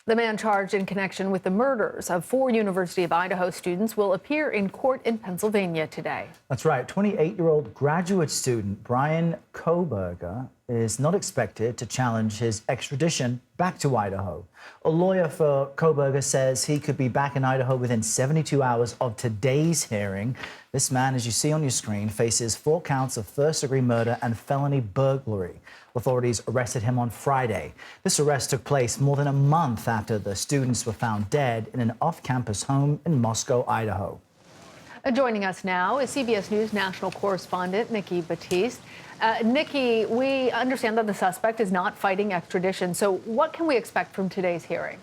The man charged in connection with the murders of 4 University of Idaho students will appear in court in Pennsylvania today. That's right. 28-year-old graduate student Brian Kohberger is not expected to challenge his extradition back to Idaho. A lawyer for Kohberger says he could be back in Idaho within 72 hours of today's hearing. This man, as you see on your screen, faces 4 counts of first-degree murder and felony burglary. Authorities arrested him on Friday. This arrest took place more than a month after the students were found dead in an off-campus home in Moscow, Idaho. Joining us now is CBS News national correspondent Nikki Battiste. Nikki, we understand that the suspect is not fighting extradition. So what can we expect from today's hearing?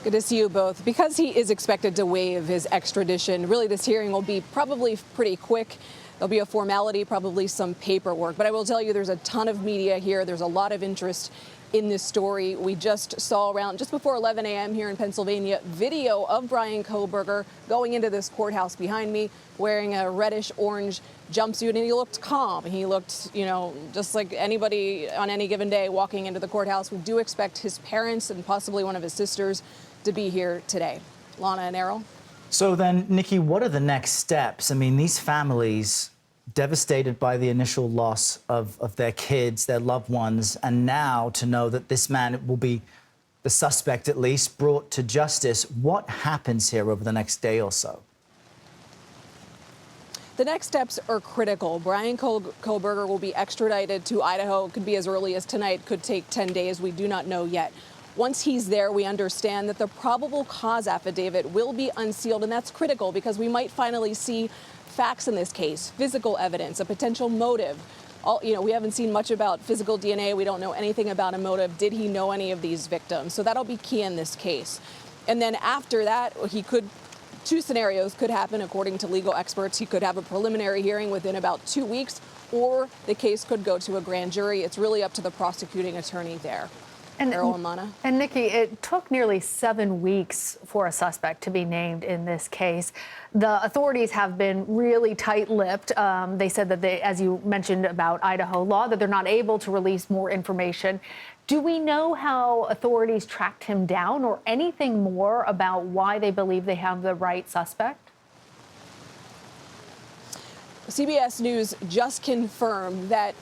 Good to see you both. Because he is expected to waive his extradition, really this hearing will be probably pretty quick. There'll be a formality, probably some paperwork. But I will tell you, there's a ton of media here. There's a lot of interest in this story. We just saw around just before 11 a.m. here in Pennsylvania, video of Brian Kohberger going into this courthouse behind me, wearing a reddish-orange jumpsuit, and he looked calm. He looked, just like anybody on any given day walking into the courthouse. We do expect his parents and possibly one of his sisters to be here today. Lana and Errol. So then, Nikki, what are the next steps? I mean, these families devastated by the initial loss of their kids, their loved ones, and now to know that this man will be, the suspect at least, brought to justice. What happens here over the next day or so? The next steps are critical. Brian Kohberger will be extradited to Idaho. It could be as early as tonight, could take 10 days. We do not know yet. Once he's there, we understand that the probable cause affidavit will be unsealed, and that's critical because we might finally see facts in this case, physical evidence, a potential motive. We haven't seen much about physical DNA. We don't know anything about a motive. Did he know any of these victims? So that'll be key in this case. And then after that, two scenarios could happen according to legal experts. He could have a preliminary hearing within about 2 weeks, or the case could go to a grand jury. It's really up to the prosecuting attorney there. Errol and Lana. And Nikki, it took nearly 7 weeks for a suspect to be named in this case. The authorities have been really tight-lipped. They said that as you mentioned about Idaho law, that they're not able to release more information. Do we know how authorities tracked him down or anything more about why they believe they have the right suspect? CBS News just confirmed that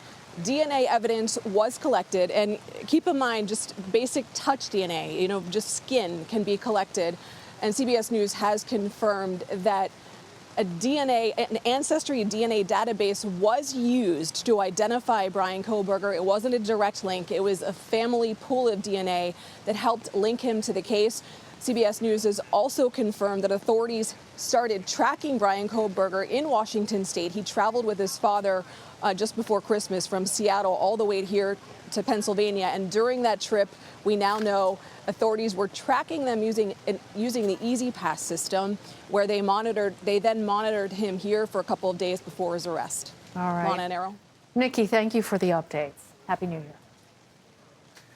DNA evidence was collected, and keep in mind, just basic touch DNA, just skin can be collected. And CBS News has confirmed that an ancestry DNA database was used to identify Brian Kohberger. It wasn't a direct link. It was a family pool of DNA that helped link him to the case. CBS News has also confirmed that authorities started tracking Brian Kohberger in Washington state. He traveled with his father just before Christmas from Seattle all the way here to Pennsylvania. And during that trip, we now know authorities were tracking them using the Easy Pass system, where they then monitored him here for a couple of days before his arrest. All right. Lana and Errol. Nikki, thank you for the updates. Happy New Year.